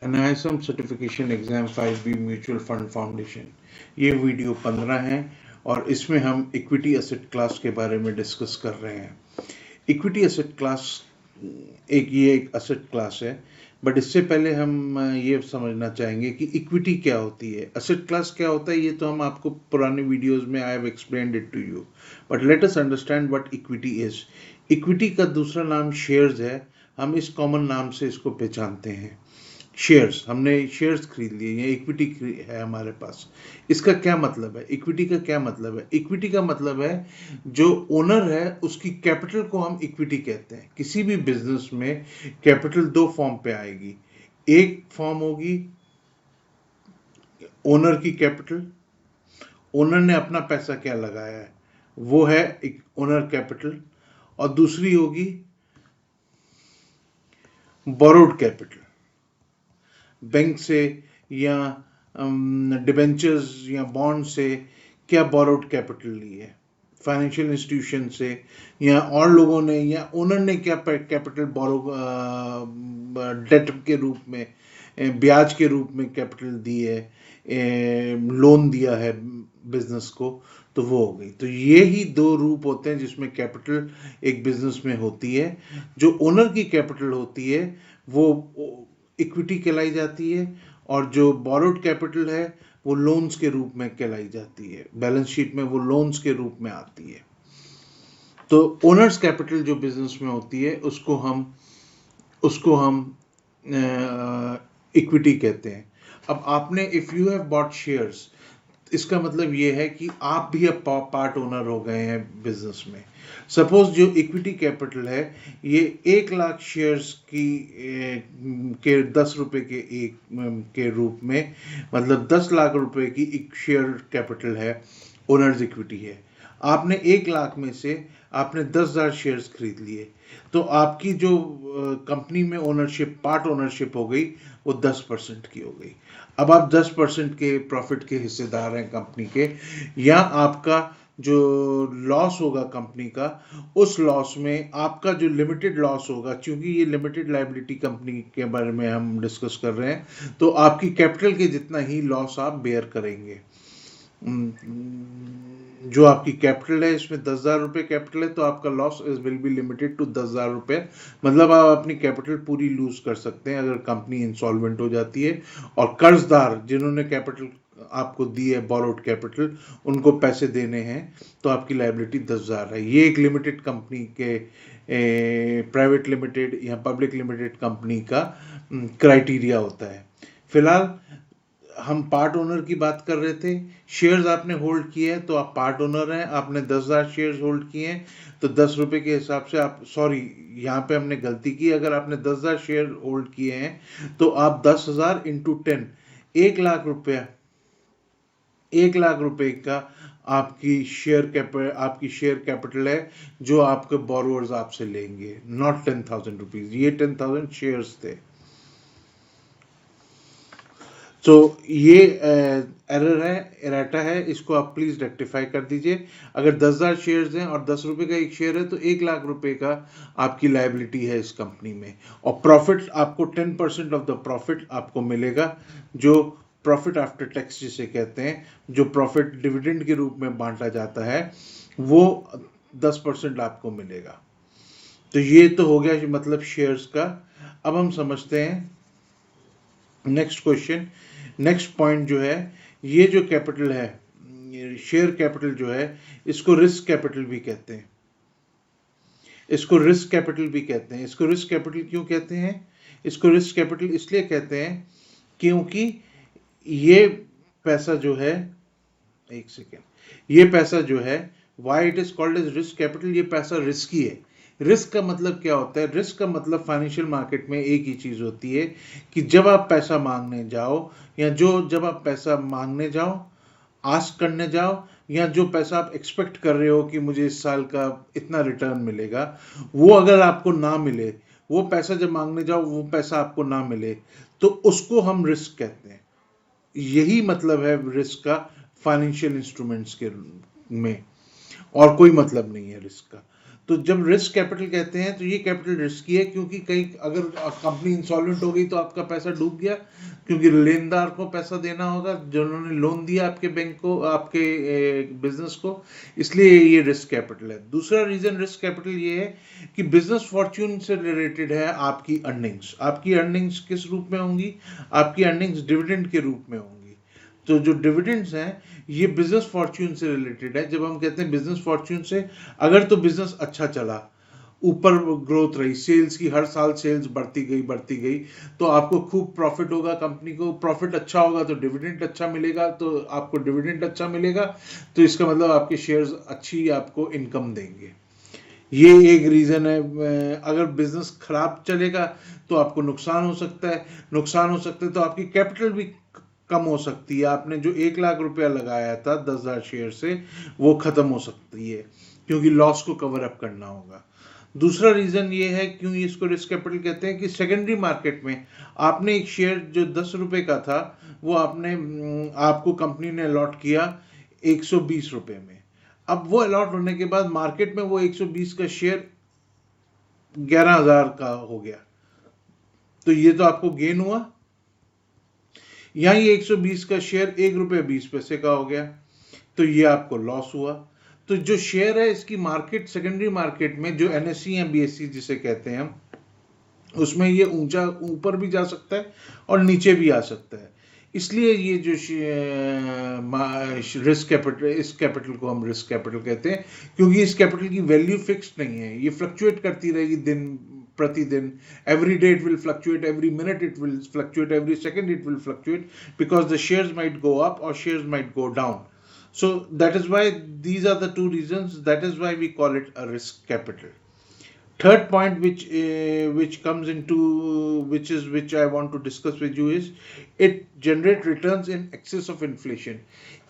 NISM certification exam 5B mutual fund foundation. ये video 15 है और इसमें हम इक्विटी एसेट क्लास के बारे में डिस्कस कर रहे हैं। इक्विटी एसेट क्लास एक एसेट क्लास है, बट इससे पहले हम ये समझना चाहेंगे कि इक्विटी क्या होती है, एसेट क्लास क्या होता है। ये तो हम आपको पुराने वीडियोस में I have explained it to you, but let us understand what equity is. Equity का दूसरा नाम शेयर्स है। हम इस कॉमन नाम से इसको पहचानते हैं। शेयर्स, हमने शेयर्स खरीद लिए, ये इक्विटी है हमारे पास। इसका क्या मतलब है? इक्विटी का क्या मतलब है? इक्विटी का मतलब है जो ओनर है उसकी कैपिटल को हम इक्विटी कहते हैं। किसी भी बिजनेस में कैपिटल दो फॉर्म पे आएगी। एक फॉर्म होगी ओनर की कैपिटल, ओनर ने अपना पैसा क्या लगाया है वो है ओनर कैपिटल, और दूसरी होगी बोरोड कैपिटल, बैंक से या डिबेंचर्स या बॉन्ड से क्या बोरोड कैपिटल ली है, फाइनेंशियल इंस्टीट्यूशन से या और लोगों ने या ओनर ने क्या कैपिटल बोरो डेट के रूप में, ब्याज के रूप में कैपिटल दी है, लोन दिया है बिजनेस को, तो वो हो गई। तो ये ही दो रूप होते हैं जिसमें कैपिटल एक बिजनेस में होती है। जो ओनर की कैपिटल होती है वो इक्विटी कहलाई जाती है, और जो बोरोड कैपिटल है वो लोन्स के रूप में कहलाई जाती है। बैलेंस शीट में वो लोन्स के रूप में आती है। तो ओनर्स कैपिटल जो बिजनेस में होती है उसको हम इक्विटी कहते हैं। अब आपने if you have bought shares, इसका मतलब ये है कि आप भी अब पार्ट ओनर हो गए हैं बिजनेस में। सपोज जो इक्विटी कैपिटल है ये 1 लाख शेयर्स के 10 रुपए के रूप में, मतलब 10 लाख रुपए की एक शेयर कैपिटल है, ओनर्स इक्विटी है। आपने 1 लाख में से आपने 10,000 शेयर्स खरीद लिए, तो आपकी जो कंपनी में ओनरशिप, पार्ट ओनरशिप हो गई, वो 10% की हो गई। अब आप 10% के प्रॉफिट के हिस्सेदार हैं कंपनी के, या आपका जो लॉस होगा कंपनी का, उस लॉस में आपका जो लिमिटेड लॉस होगा, क्योंकि ये लिमिटेड लायबिलिटी कंपनी के बारे में हम डिस्कस कर रहे हैं, तो आपकी कैपिटल के जितना ही लॉस आप बेयर करेंगे। जो आपकी कैपिटल है, इसमें 10,000 रुपये कैपिटल है, तो आपका loss will be limited to 10,000 रुपये। मतलब आप अपनी कैपिटल पूरी लूज कर सकते हैं अगर कंपनी इंसॉल्वेंट हो जाती है, और कर्जदार जिन्होंने कैपिटल आपको दी है, बोरोड कैपिटल, उनको पैसे देने हैं, तो आपकी लायबिलिटी 10,000 है। ये एक लिमिटेड कंपनी के, प्राइवेट लिमिटेड या पब्लिक लिमिटेड कंपनी का क्राइटेरिया होता है। फिलहाल हम पार्ट ओनर की बात कर रहे थे। शेयर्स आपने होल्ड किए हैं तो आप पार्ट ओनर हैं। आपने 10,000 शेयर्स होल्ड किए हैं तो 10 रुपये के हिसाब से आप, सॉरी यहाँ पे हमने गलती की, अगर आपने 10,000 शेयर होल्ड किए हैं तो आप 10,000 इंटू 10, 1 लाख रुपया, 1 लाख रुपए का आपकी शेयर कैपिटल है जो आपके बोरोवर्स आपसे लेंगे, नॉट 10,000 रुपीज। ये 10,000 शेयर्स थे। तो ये एरर है, एराटा है, इसको आप प्लीज रेक्टिफाई कर दीजिए। अगर 10,000 शेयर्स हैं और 10 रुपए का एक शेयर है तो 1 लाख रुपए का आपकी लायबिलिटी है इस कंपनी में, और प्रॉफिट आपको 10% ऑफ द प्रॉफिट आपको मिलेगा, जो प्रॉफिट आफ्टर टैक्स जिसे कहते हैं, जो प्रॉफिट डिविडेंड के रूप में बांटा जाता है, वो 10% आपको मिलेगा। तो ये तो हो गया मतलब शेयर्स का। अब हम समझते हैं नेक्स्ट क्वेश्चन, नेक्स्ट पॉइंट जो है, ये जो कैपिटल है, शेयर कैपिटल जो है, इसको रिस्क कैपिटल भी कहते हैं। इसको रिस्क कैपिटल भी कहते हैं। इसको रिस्क कैपिटल क्यों कहते हैं? इसको रिस्क कैपिटल इसलिए कहते हैं क्योंकि ये पैसा जो है, एक सेकेंड, ये पैसा जो है, why it is called as risk capital, ये पैसा रिस्की है। रिस्क का मतलब क्या होता है? रिस्क का मतलब फाइनेंशियल मार्केट में एक ही चीज होती है कि जब आप पैसा मांगने जाओ, या जब आप पैसा मांगने जाओ, आस्क करने जाओ, या जो पैसा आप एक्सपेक्ट कर रहे हो कि मुझे इस साल का इतना रिटर्न मिलेगा, वो अगर आपको ना मिले, वो पैसा जब मांगने जाओ वो पैसा आपको ना मिले, तो उसको हम रिस्क कहते हैं। यही मतलब है रिस्क का फाइनेंशियल इंस्ट्रूमेंट्स के में, और कोई मतलब नहीं है रिस्क का। तो जब रिस्क कैपिटल कहते हैं तो ये कैपिटल रिस्की है, क्योंकि कहीं अगर कंपनी इंसॉल्वेंट हो गई तो आपका पैसा डूब गया, क्योंकि लेनदार को पैसा देना होगा जिन्होंने लोन दिया आपके बैंक को, आपके बिजनेस को, इसलिए ये रिस्क कैपिटल है। दूसरा रीजन रिस्क कैपिटल ये है कि बिजनेस फॉर्च्यून से रिलेटेड है आपकी अर्निंग्स। आपकी अर्निंग्स किस रूप में होंगी? आपकी अर्निंग्स डिविडेंड के रूप में होंगी। तो जो डिविडेंड्स हैं ये बिजनेस फॉर्च्यून से रिलेटेड है। जब हम कहते हैं बिजनेस फॉर्च्यून से, अगर तो बिजनेस अच्छा चला, ऊपर ग्रोथ रही, सेल्स की हर साल सेल्स बढ़ती गई, तो आपको खूब प्रॉफिट होगा, कंपनी को प्रॉफिट अच्छा होगा तो डिविडेंड अच्छा मिलेगा, तो आपको डिविडेंड अच्छा मिलेगा तो इसका मतलब आपके शेयर्स अच्छी आपको इनकम देंगे। ये एक रीजन है। अगर बिजनेस खराब चलेगा तो आपको नुकसान हो सकता है तो आपकी कैपिटल भी कम हो सकती है। आपने जो 1 लाख रुपया लगाया था 10,000 शेयर से, वो खत्म हो सकती है, क्योंकि लॉस को कवर अप करना होगा। दूसरा रीजन ये है क्यों इसको रिस्क कैपिटल कहते हैं कि सेकेंडरी मार्केट में आपने एक शेयर जो 10 रुपए का था, वो आपको कंपनी ने अलॉट किया 120 रुपए में। अब वो अलॉट होने के बाद मार्केट में वो 120 का शेयर 11,000 का हो गया, तो ये तो आपको गेन हुआ। यहाँ ये 120 का शेयर 1 रुपये 20 पैसे का हो गया, तो ये आपको लॉस हुआ। तो जो शेयर है इसकी मार्केट, सेकेंडरी मार्केट में जो एनएसई या बीएसई जिसे कहते हैं हम, उसमें ये ऊंचा ऊपर भी जा सकता है और नीचे भी आ सकता है। इसलिए ये जो रिस्क कैपिटल, इस कैपिटल को हम रिस्क कैपिटल कहते हैं, क्योंकि इस कैपिटल की वैल्यू फिक्स्ड नहीं है, ये फ्लक्चुएट करती रहेगी दिन प्रतिदिन। Every day it will fluctuate, every minute it will fluctuate, every second it will fluctuate, because the shares might go up और shares might go down. So that is why these are the two reasons. That is why we call it a risk capital. Third point which comes into which I want to discuss with you is it generate returns in excess of inflation.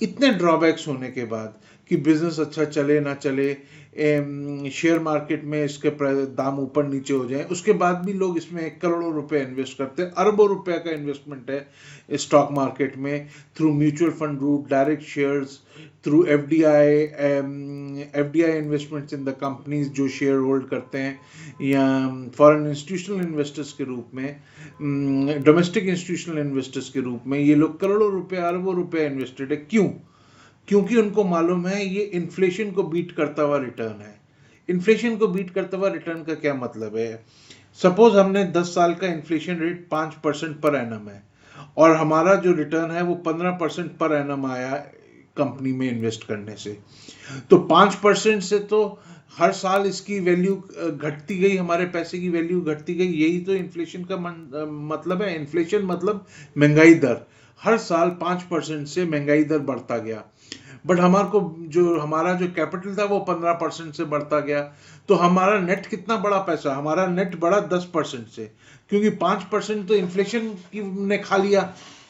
इतने drawbacks होने के बाद कि business अच्छा चले ना चले, share market में इसके दाम ऊपर नीचे हो जाए, उसके बाद भी लोग इसमें करोड़ों रुपए इन्वेस्ट करते हैं। अरबों रुपए का इन्वेस्टमेंट है स्टॉक मार्केट में, through mutual fund route, direct shares, through FDI investments in the companies जो शेयर होल्ड करते हैं, या फॉरेन इंस्टीट्यूशनल इन्वेस्टर्स के रूप में, डोमेस्टिक इंस्टीट्यूशनल इन्वेस्टर्स के रूप में ये लोग करोड़ों रुपए, अरबों रुपए इन्वेस्टेड है। क्यों? क्योंकि उनको मालूम है ये इन्फ्लेशन को बीट करता हुआ रिटर्न है। इन्फ्लेशन को बीट करता हुआ रिटर्न का क्या मतलब है? सपोज हमने 10 साल का इन्फ्लेशन रेट 5% पर एनम है और हमारा जो रिटर्न है वो 15% पर एनम आया कंपनी में इन्वेस्ट करने से, तो 5% से तो हर साल इसकी वैल्यू घटती गई, हमारे पैसे की वैल्यू घटती गई। यही तो इन्फ्लेशन का मतलब है। इन्फ्लेशन मतलब महंगाई दर, हर साल 5% से महंगाई दर बढ़ता गया, बट हमारा जो कैपिटल था वो 15% से बढ़ता गया, तो हमारा नेट कितना बड़ा पैसा, हमारा नेट बढ़ा 10% से, क्योंकि 5% तो इन्फ्लेशन ने खा लिया,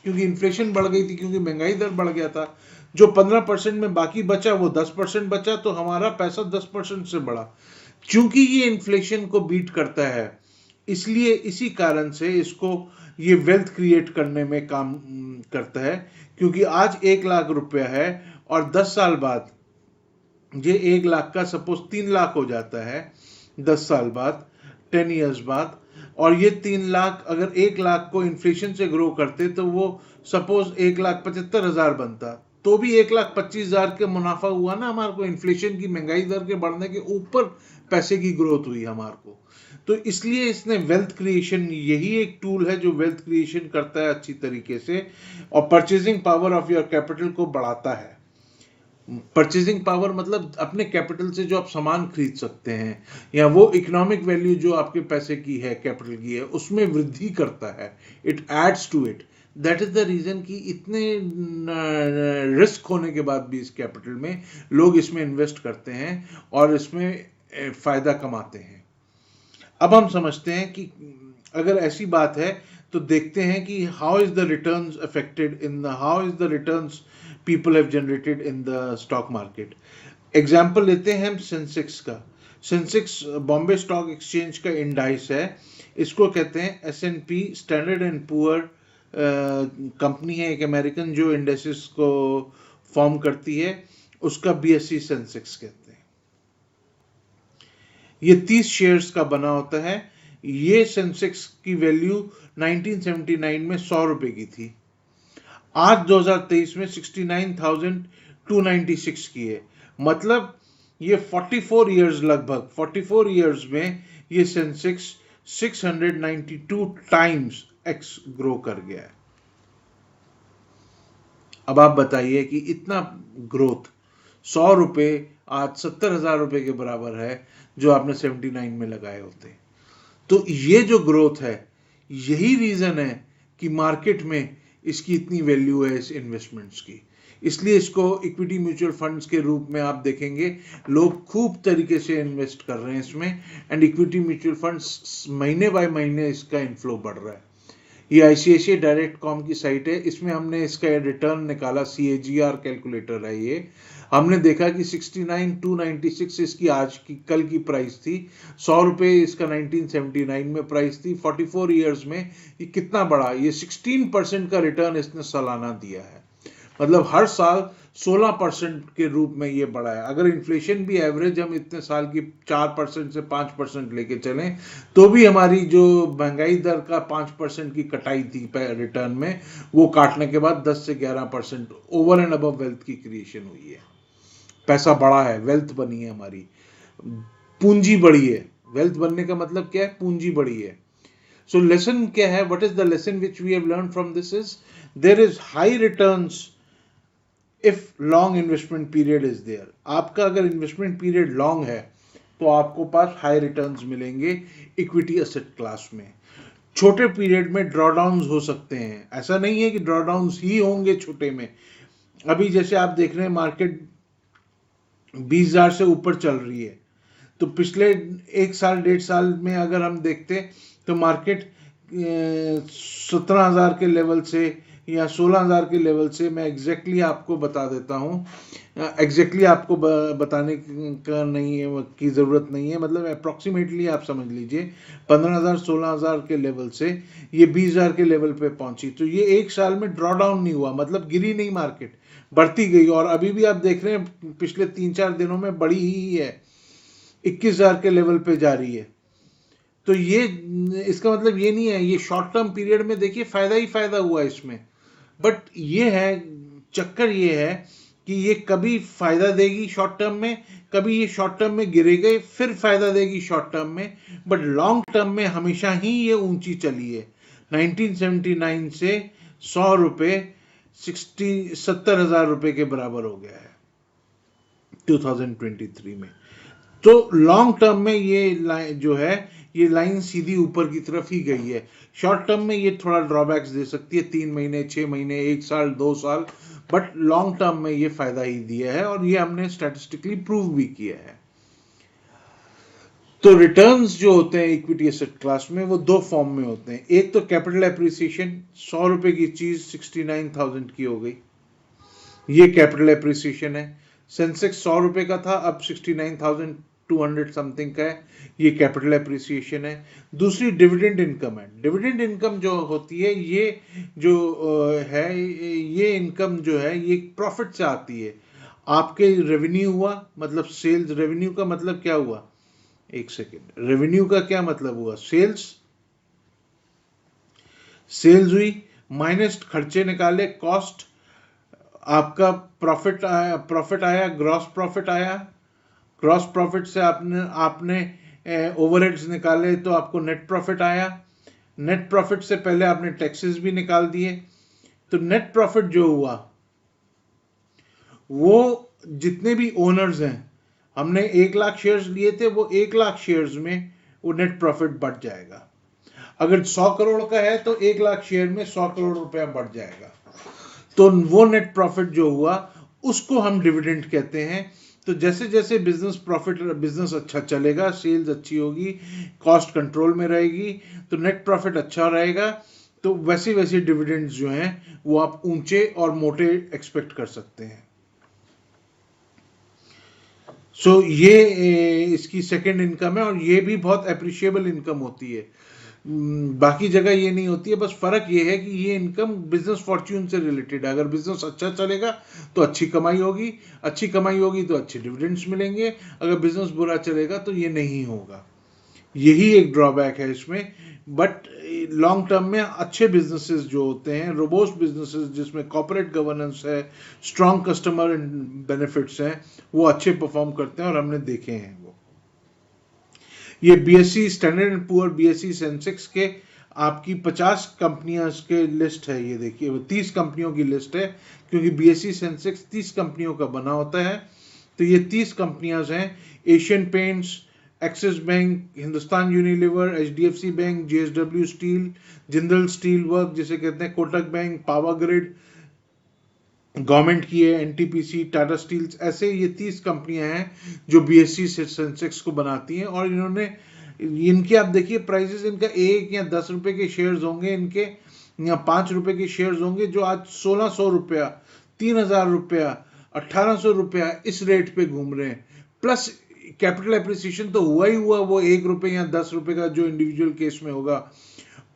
क्योंकि इन्फ्लेशन बढ़ गई थी, क्योंकि महंगाई दर बढ़ गया था। जो 15% में बाकी बचा वो 10% बचा, तो हमारा पैसा 10% से बढ़ा। क्योंकि ये इन्फ्लेशन को बीट करता है, इसलिए इसी कारण से इसको ये वेल्थ क्रिएट करने में काम करता है। क्योंकि आज 1 लाख रुपया है और 10 साल बाद ये 1 लाख का सपोज 3 लाख हो जाता है 10 साल बाद, 10 इयर्स बाद, और ये 3 लाख अगर 1 लाख को इन्फ्लेशन से ग्रो करते तो वो सपोज 1,75,000 बनता, तो भी 1,25,000 का मुनाफा हुआ ना हमारे को। इन्फ्लेशन की, महंगाई दर के बढ़ने के ऊपर पैसे की ग्रोथ हुई हमारे को। तो इसलिए इसने वेल्थ क्रिएशन, यही एक टूल है जो वेल्थ क्रिएशन करता है अच्छी तरीके से, और purchasing power of your capital को बढ़ाता है। परचेजिंग पावर मतलब अपने कैपिटल से जो आप सामान खरीद सकते हैं, या वो इकोनॉमिक वैल्यू जो आपके पैसे की है, कैपिटल की है, उसमें वृद्धि करता है। It adds to it. That is the reason कि इतने रिस्क होने के बाद भी इस कैपिटल में लोग इसमें इन्वेस्ट करते हैं और इसमें फायदा कमाते हैं। अब हम समझते हैं कि अगर ऐसी बात है तो देखते हैं कि how is the returns affected in the, how is the returns people have generated in the stock market. Example लेते हैं हम सेंसेक्स का। सेंसेक्स बॉम्बे स्टॉक एक्सचेंज का इंडाइस है, इसको कहते हैं S&P standard and poor company है, एक अमेरिकन जो इंडेक्सेस को फॉर्म करती है, उसका BSE सेंसेक्स कहते हैं। ये 30 शेयर्स का बना होता है। ये सेंसेक्स की वैल्यू 1979 में 100 रुपए की थी, आज 2023 में 69,296 की है। मतलब ये 44 इयर्स, लगभग 44 इयर्स में ये सेंसेक्स 692 टाइम्स एक्स ग्रो कर गया है। अब आप बताइए कि इतना ग्रोथ, 100 रुपए आज 70,000 रुपए के बराबर है जो आपने 79 में लगाए होते। तो ये जो ग्रोथ है, यही रीजन है कि मार्केट में इसकी इतनी वैल्यू है इस इन्वेस्टमेंट्स की। इसलिए इसको इक्विटी म्यूचुअल फंड्स के रूप में आप देखेंगे लोग खूब तरीके से इन्वेस्ट कर रहे हैं इसमें, एंड इक्विटी म्यूचुअल फंड्स महीने बाय महीने इसका इनफ्लो बढ़ रहा है। ये आईसीआईसीआई डायरेक्ट कॉम की साइट है, इसमें हमने इसका रिटर्न निकाला, CAGR कैलकुलेटर है ये। हमने देखा कि 69,296 इसकी आज की, कल की प्राइस थी, 100 रुपए इसका 1979 में प्राइस थी। 44 इयर्स में ये कितना बड़ा, ये 16% का रिटर्न इसने सालाना दिया है। मतलब हर साल 16% के रूप में ये बढ़ा है। अगर इन्फ्लेशन भी एवरेज हम इतने साल की 4% से 5% लेके चलें, तो भी हमारी जो महंगाई दर का 5% की कटाई थी रिटर्न में, वो काटने के बाद 10 से 11% ओवर एंड अबव वेल्थ की क्रिएशन हुई है। पैसा बढ़ा है, वेल्थ बनी है हमारी, पूंजी बढ़ी है। वेल्थ बनने का मतलब क्या है? पूंजी बढ़ी है। सो लेसन क्या है? What is the lesson which we have learn from this is there is high returns if long investment period is there. आपका अगर इन्वेस्टमेंट पीरियड लॉन्ग है तो आपको पास हाई रिटर्न्स मिलेंगे इक्विटी एसेट क्लास में। छोटे पीरियड में ड्रॉडाउन्स हो सकते हैं, ऐसा नहीं है कि ड्रॉडाउन्स ही होंगे छोटे में। अभी जैसे आप देख रहे हैं मार्केट 20,000 से ऊपर चल रही है, तो पिछले 1 साल 1.5 साल में अगर हम देखते तो मार्केट 17,000 के लेवल से या 16,000 के लेवल से, मैं एग्जैक्टली आपको बता देता हूँ, एग्जैक्टली आपको बताने का नहीं है, की ज़रूरत नहीं है, मतलब अप्रॉक्सीमेटली आप समझ लीजिए 15,000 16,000 के लेवल से ये 20,000 के लेवल पे पहुंची। तो ये 1 साल में ड्रॉ डाउन नहीं हुआ, मतलब गिरी नहीं, मार्केट बढ़ती गई। और अभी भी आप देख रहे हैं पिछले 3-4 दिनों में बढ़ी ही है, 21,000 के लेवल पे जा रही है। तो ये, इसका मतलब ये नहीं है, ये शॉर्ट टर्म पीरियड में देखिए फायदा ही फायदा हुआ इसमें। बट ये है, चक्कर ये है कि ये कभी फायदा देगी शॉर्ट टर्म में, कभी ये शॉर्ट टर्म में गिरेगी फिर फायदा देगी शॉर्ट टर्म में, बट लॉन्ग टर्म में हमेशा ही ये ऊंची चली है। 1979 से 100 रुपए 70,000 रुपए के बराबर हो गया है 2023 में। तो लॉन्ग टर्म में ये लाइन जो है, ये लाइन सीधी ऊपर की तरफ ही गई है। शॉर्ट टर्म में ये थोड़ा ड्रॉबैक्स दे सकती है, 3 महीने 6 महीने 1 साल 2 साल, बट लॉन्ग टर्म में ये फायदा ही दिया है, और ये हमने स्टैटिस्टिकली प्रूव भी किया है। तो रिटर्न्स जो होते हैं इक्विटी एसेट क्लास में, वो 2 फॉर्म में होते हैं। एक तो कैपिटल एप्रिसिएशन, 100 रुपए की चीज 69,000 की हो गई, ये कैपिटल एप्रिसिएशन है। सेंसेक्स 100 रुपए का था, अब 69,200 समथिंग का है, ये कैपिटल एप्रिसिएशन है। दूसरी डिविडेंड इनकम है। डिविडेंड इनकम जो होती है, ये जो है, ये इनकम जो है ये प्रॉफिट से आती है। आपके रेवेन्यू हुआ, मतलब सेल्स, रेवेन्यू का मतलब क्या हुआ, एक सेकेंड, रेवेन्यू का क्या मतलब हुआ, सेल्स हुई माइनस खर्चे निकाले, कॉस्ट, आपका प्रॉफिट आया, ग्रॉस प्रॉफिट आया, ग्रॉस प्रॉफिट से आपने ओवरहेड्स निकाले तो आपको नेट प्रॉफिट आया। नेट प्रॉफिट से पहले आपने टैक्सेस भी निकाल दिए, तो नेट प्रॉफिट जो हुआ, वो जितने भी ओनर्स हैं, हमने 1 लाख शेयर्स लिए थे, वो 1 लाख शेयर्स में वो नेट प्रॉफिट बढ़ जाएगा। अगर 100 करोड़ का है तो 1 लाख शेयर में 100 करोड़ रुपया बढ़ जाएगा। तो वो नेट प्रॉफिट जो हुआ उसको हम डिविडेंड कहते हैं। तो जैसे जैसे बिजनेस अच्छा चलेगा, सेल्स अच्छी होगी, कॉस्ट कंट्रोल में रहेगी, तो नेट प्रॉफिट अच्छा रहेगा, तो वैसे वैसे डिविडेंड्स जो हैं वो आप ऊंचे और मोटे एक्सपेक्ट कर सकते हैं। सो ये इसकी सेकेंड इनकम है, और ये भी बहुत अप्रिशिएबल इनकम होती है। बाकी जगह ये नहीं होती है। बस फर्क ये है कि ये इनकम बिजनेस फॉर्च्यून से रिलेटेड है। अगर बिजनेस अच्छा चलेगा तो अच्छी कमाई होगी, अच्छी कमाई होगी तो अच्छे डिविडेंड्स मिलेंगे, अगर बिजनेस बुरा चलेगा तो ये नहीं होगा। यही एक ड्रॉबैक है इसमें। बट लॉन्ग टर्म में अच्छे बिजनेसेस जो होते हैं, रोबोस्ट बिजनेसेस जिसमें कॉर्पोरेट गवर्नेंस है, स्ट्रॉन्ग कस्टमर बेनिफिट्स हैं, वो अच्छे परफॉर्म करते हैं और हमने देखे हैं वो। ये BSc standard and poor BSc Sensex के आपकी 50 कंपनियां के लिस्ट है। ये देखिए, वो 30 कंपनियों की लिस्ट है, क्योंकि बीएससी सेंसेक्स 30 कंपनियों का बना होता है। तो ये 30 कंपनियां हैं, Asian paints, axis bank, Hindustan Unilever, HDFC bank, JSW steel, Jindal steel work जिसे कहते हैं, Kotak bank, power grid government की है, एनटीपीसी, टाटा स्टील्स, ऐसे ये 30 कंपनियां हैं जो बीएससी सेंसेक्स को बनाती हैं। और इन्होंने इनके आप देखिए प्राइसेस, इनका 1 या 10 रुपए के शेयर्स होंगे इनके, या 5 रुपए के शेयर्स होंगे, जो आज 1600 रुपया, 3000 रुपया, 1800 रुपया इस रेट पे घूम रहे हैं। प्लस कैपिटल एप्रिसिएशन तो हुआ ही हुआ, वो 1 रुपए या 10 रुपए का जो इंडिविजुअल केस में होगा,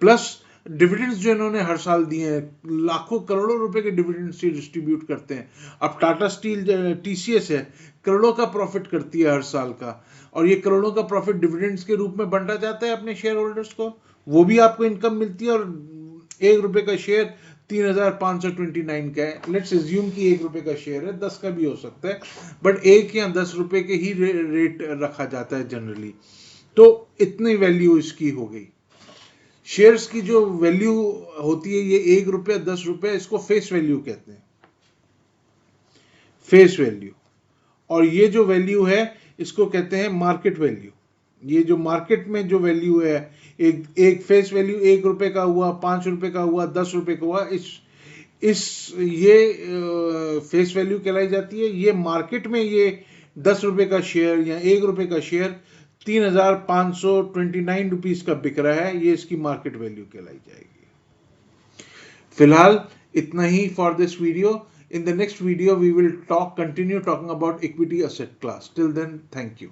प्लस डिविडेंड्स जो इन्होंने हर साल दिए हैं, लाखों करोड़ों रुपए के डिविडेंड्स डिस्ट्रीब्यूट करते हैं। अब टाटा स्टील टीसीएस है, करोड़ों का प्रॉफिट करती है हर साल का, और ये करोड़ों का प्रॉफिट डिविडेंड्स के रूप में बांटा जाता है अपने शेयर होल्डर्स को, वो भी आपको इनकम मिलती है। और 1 रुपए का शेयर 3529 का है। लेट्स एज्यूम कि 1 रुपए का शेयर है, 10 का भी हो सकता है, बट 1 या 10 रुपए के ही रेट रखा जाता है जनरली। तो इतनी वैल्यू इसकी हो गई। शेयर्स की जो वैल्यू होती है, ये 1 रुपया 10 रुपया, इसको फेस वैल्यू कहते हैं, फेस वैल्यू। और ये जो वैल्यू है इसको कहते हैं मार्केट वैल्यू। ये जो मार्केट में जो वैल्यू है, एक फेस वैल्यू 1 रुपए का हुआ, 5 रुपए का हुआ, 10 रुपए का हुआ, ये फेस वैल्यू कहलाई जाती है। ये मार्केट में ये 10 रुपए का शेयर या 1 रुपए का शेयर 3529 रुपीज का बिक रहा है, ये इसकी मार्केट वैल्यू कहलाई जाएगी। फिलहाल इतना ही for this video. In the next video we will continue talking about equity asset class. Till then, thank you.